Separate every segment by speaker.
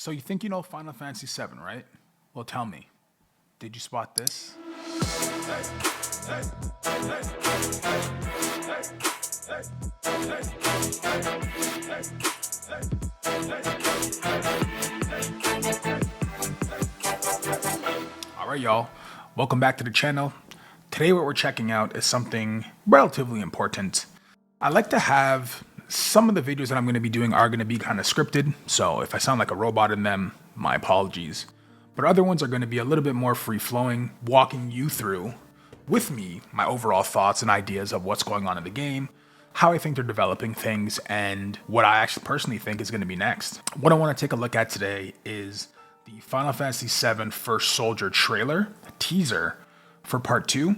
Speaker 1: So you think you know Final Fantasy VII, right? Well, tell me, did you spot this? All right, y'all, welcome back to the channel. Today what we're checking out is something relatively important. I like to have some of the videos that I'm going to be doing are going to be kind of scripted, so if I sound like a robot in them, my apologies. But other ones are going to be a little bit more free-flowing, walking you through, with me, my overall thoughts and ideas of what's going on in the game, how I think they're developing things, and what I actually personally think is going to be next. What I want to take a look at today is the Final Fantasy VII First Soldier trailer, a teaser for Part 2,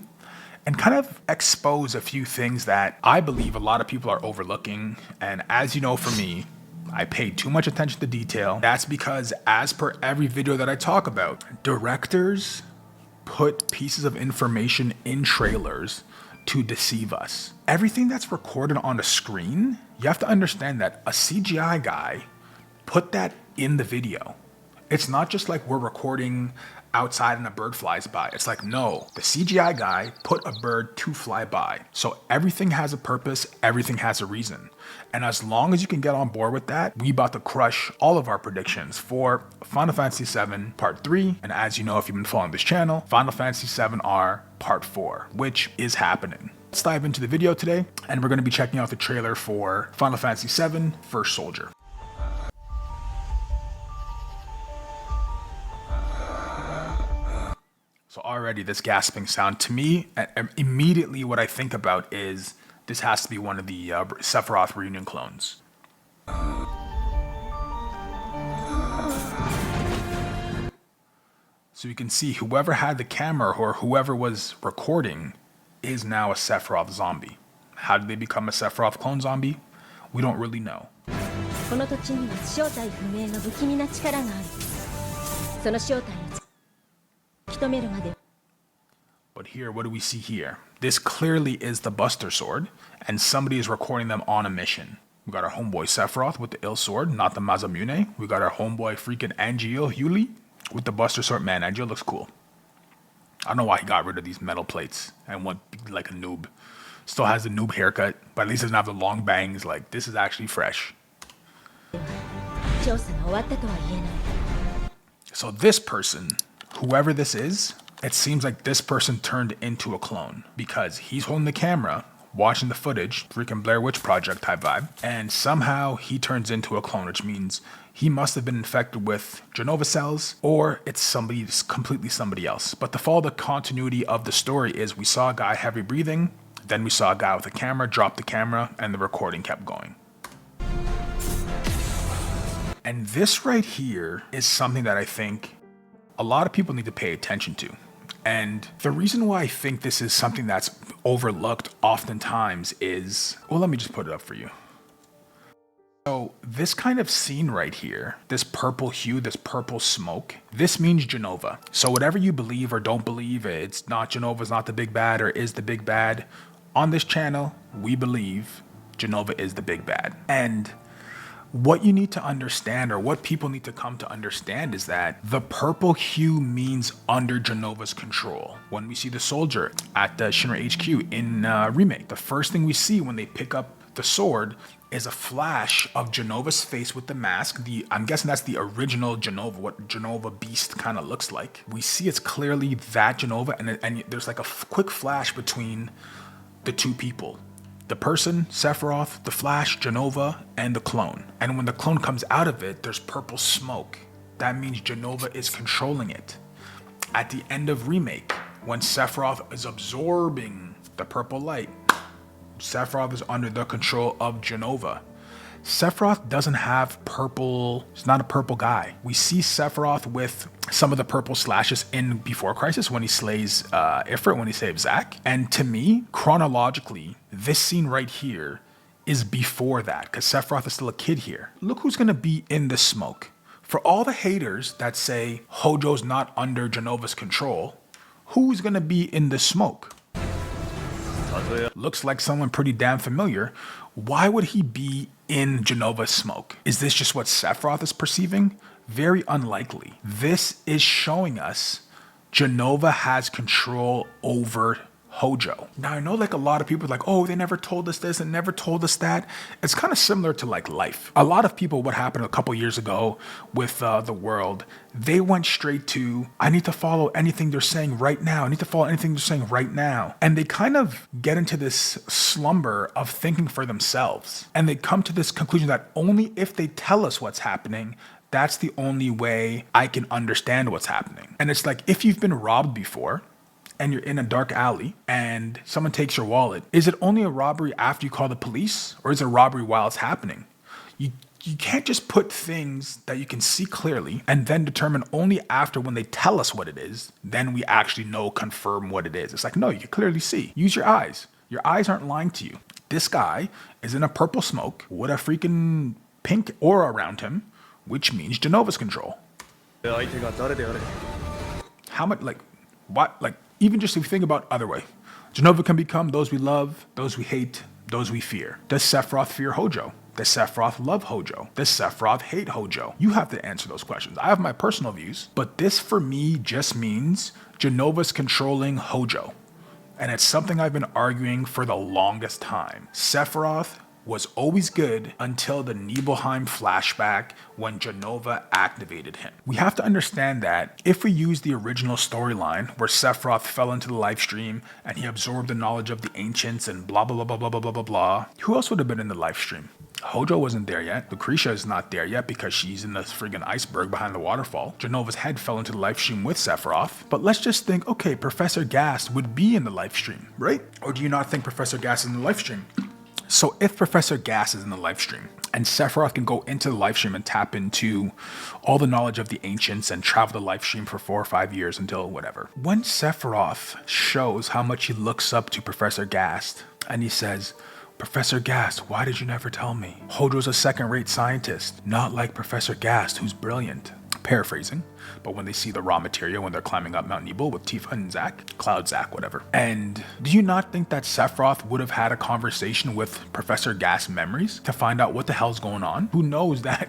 Speaker 1: and kind of expose a few things that I believe a lot of people are overlooking. And as you know, for me, I pay too much attention to detail. That's because, as per every video that I talk about, directors put pieces of information in trailers to deceive us. Everything that's recorded on a screen, you have to understand that a CGI guy put that in the video. It's not just like we're recording outside and a bird flies by. It's like, no, the CGI guy put a bird to fly by. So everything has a purpose, everything has a reason. And as long as you can get on board with that, we about to crush all of our predictions for Final Fantasy VII Part 3. And as you know, if you've been following this channel, Final Fantasy VII R Part 4, which is happening. Let's dive into the video today, and we're going to be checking out the trailer for Final Fantasy VII First Soldier. So already this gasping sound, to me, immediately what I think about is this has to be one of the Sephiroth reunion clones. So you can see whoever had the camera or whoever was recording is now a Sephiroth zombie. How did they become a Sephiroth clone zombie? We don't really know. But here, what do we see here? This clearly is the Buster Sword, and somebody is recording them on a mission. We got our homeboy Sephiroth with the ill sword, not the Masamune. We got our homeboy freaking Angio Huli with the Buster Sword. Man, Angio looks cool. I don't know why he got rid of these metal plates and went like a noob. Still has the noob haircut, but at least doesn't have the long bangs. Like, this is actually fresh. So this person, whoever this is, it seems like this person turned into a clone because he's holding the camera, watching the footage, freaking Blair Witch Project type vibe, and somehow he turns into a clone, which means he must have been infected with Jenova cells, or it's completely somebody else. But to follow the continuity of the story is we saw a guy heavy breathing, then we saw a guy with a camera, drop the camera, and the recording kept going. And this right here is something that I think a lot of people need to pay attention to. And the reason why I think this is something that's overlooked oftentimes is, well, let me just put it up for you. So this kind of scene right here, this purple hue, this purple smoke, this means Jenova. So whatever you believe or don't believe, it's not Jenova's not the big bad or is the big bad. On this channel, we believe Jenova is the big bad. And what you need to understand, or what people need to come to understand, is that the purple hue means under Jenova's control. When we see the soldier at the Shinra HQ in Remake, the first thing we see when they pick up the sword is a flash of Jenova's face with the mask. I'm guessing that's the original Jenova, what Jenova Beast kind of looks like. We see it's clearly that Jenova, and there's like a quick flash between the two people. The person, Sephiroth, the Flash, Jenova, and the clone. And when the clone comes out of it, there's purple smoke. That means Jenova is controlling it. At the end of Remake, when Sephiroth is absorbing the purple light, Sephiroth is under the control of Jenova. Sephiroth doesn't have purple, he's not a purple guy. We see Sephiroth with some of the purple slashes in Before Crisis when he slays Ifrit, when he saves Zack. And to me, chronologically, this scene right here is before that, because Sephiroth is still a kid here. Look who's gonna be in the smoke. For all the haters that say Hojo's not under Jenova's control, who's gonna be in the smoke? Looks like someone pretty damn familiar. Why would he be in Jenova's smoke? Is this just what Sephiroth is perceiving? Very unlikely. This is showing us Jenova has control over Hojo. Now I know like a lot of people are like, oh, they never told us this and never told us that. It's kind of similar to like life. A lot of people, what happened a couple years ago with the world, they went straight to, I need to follow anything they're saying right now. I need to follow anything they're saying right now. And they kind of get into this slumber of thinking for themselves. And they come to this conclusion that only if they tell us what's happening, that's the only way I can understand what's happening. And it's like, if you've been robbed before, and you're in a dark alley and someone takes your wallet, is it only a robbery after you call the police, or is it a robbery while it's happening? You can't just put things that you can see clearly and then determine only after when they tell us what it is, then we actually know, confirm what it is. It's like, no, you can clearly see. Use your eyes. Your eyes aren't lying to you. This guy is in a purple smoke with a freaking pink aura around him, which means Jenova's control. How much, like, what, like, even just if you think about other way, Jenova can become those we love, those we hate, those we fear. Does Sephiroth fear Hojo? Does Sephiroth love Hojo? Does Sephiroth hate Hojo? You have to answer those questions. I have my personal views, but this for me just means Jenova's controlling Hojo. And it's something I've been arguing for the longest time. Sephiroth was always good until the Nibelheim flashback when Jenova activated him. We have to understand that if we use the original storyline where Sephiroth fell into the lifestream and he absorbed the knowledge of the ancients and blah blah blah blah blah blah blah blah, who else would have been in the lifestream? Hojo wasn't there yet. Lucretia is not there yet because she's in the friggin' iceberg behind the waterfall. Jenova's head fell into the lifestream with Sephiroth. But let's just think, okay, Professor Gas would be in the lifestream, right? Or do you not think Professor Gas is in the lifestream? So if Professor Gas is in the lifestream and Sephiroth can go into the lifestream and tap into all the knowledge of the ancients and travel the lifestream for 4 or 5 years until whatever. When Sephiroth shows how much he looks up to Professor Gas and he says, Professor Gast, why did you never tell me? Hojo's a second-rate scientist, not like Professor Gast, who's brilliant. Paraphrasing, but when they see the raw material when they're climbing up Mount Nebel with Tifa and Zack, Cloud Zack, whatever. And do you not think that Sephiroth would have had a conversation with Professor Gast's memories to find out what the hell's going on? Who knows that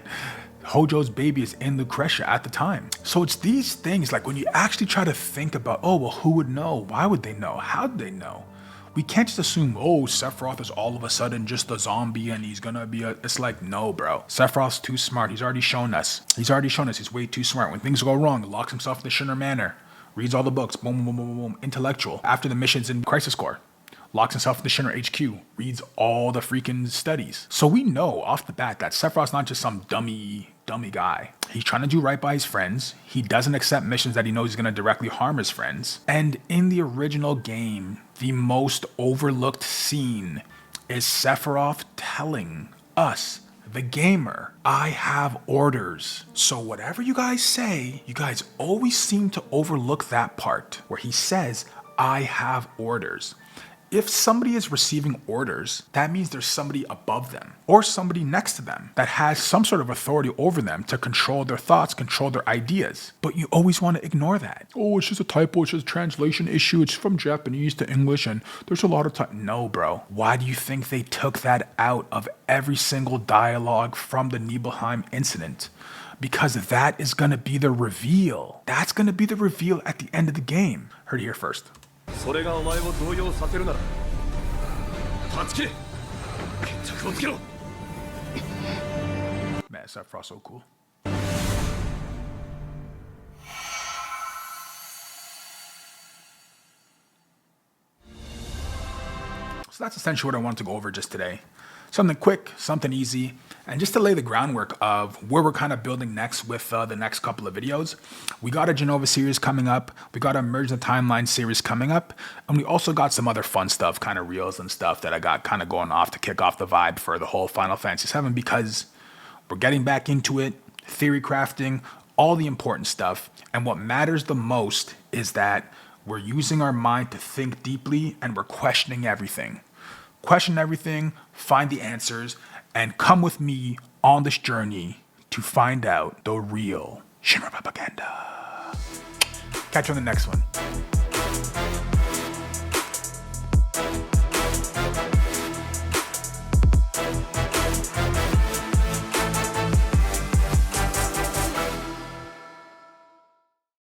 Speaker 1: Hojo's baby is in Lucretia at the time? So it's these things, like when you actually try to think about, oh, well, who would know? Why would they know? How did they know? We can't just assume, oh, Sephiroth is all of a sudden just a zombie and he's gonna be it's like, no, bro. Sephiroth's too smart. He's already shown us. He's way too smart. When things go wrong, he locks himself in the Shinra manor, reads all the books, boom, boom, boom, boom, boom, intellectual. After the missions in Crisis Core, locks himself in the Shinra HQ, reads all the freaking studies. So we know off the bat that Sephiroth's not just some dummy guy. He's trying to do right by his friends. He doesn't accept missions that he knows is going to directly harm his friends. And in the original game, the most overlooked scene is Sephiroth telling us, the gamer, I have orders. So whatever you guys say, you guys always seem to overlook that part where he says, I have orders. If somebody is receiving orders, that means there's somebody above them or somebody next to them that has some sort of authority over them to control their thoughts, control their ideas. But you always want to ignore that. Oh, it's just a typo, it's just a translation issue, it's from Japanese to English and there's a lot of time. No, bro. Why do you think they took that out of every single dialogue from the Nibelheim incident? Because that is going to be the reveal. That's going to be the reveal at the end of the game. Heard it here first. Man, Sephiroth's so cool. So that's essentially what I wanted to go over just today. Something quick, something easy, and just to lay the groundwork of where we're kind of building next with the next couple of videos. We got a Jenova series coming up, we got a Merge the Timeline series coming up, and we also got some other fun stuff, kind of reels and stuff that I got kind of going off to kick off the vibe for the whole Final Fantasy VII, because we're getting back into it, theory crafting, all the important stuff, and what matters the most is that we're using our mind to think deeply and we're questioning everything. Question everything, find the answers, and come with me on this journey to find out the real Shinra propaganda. Catch you on the next one.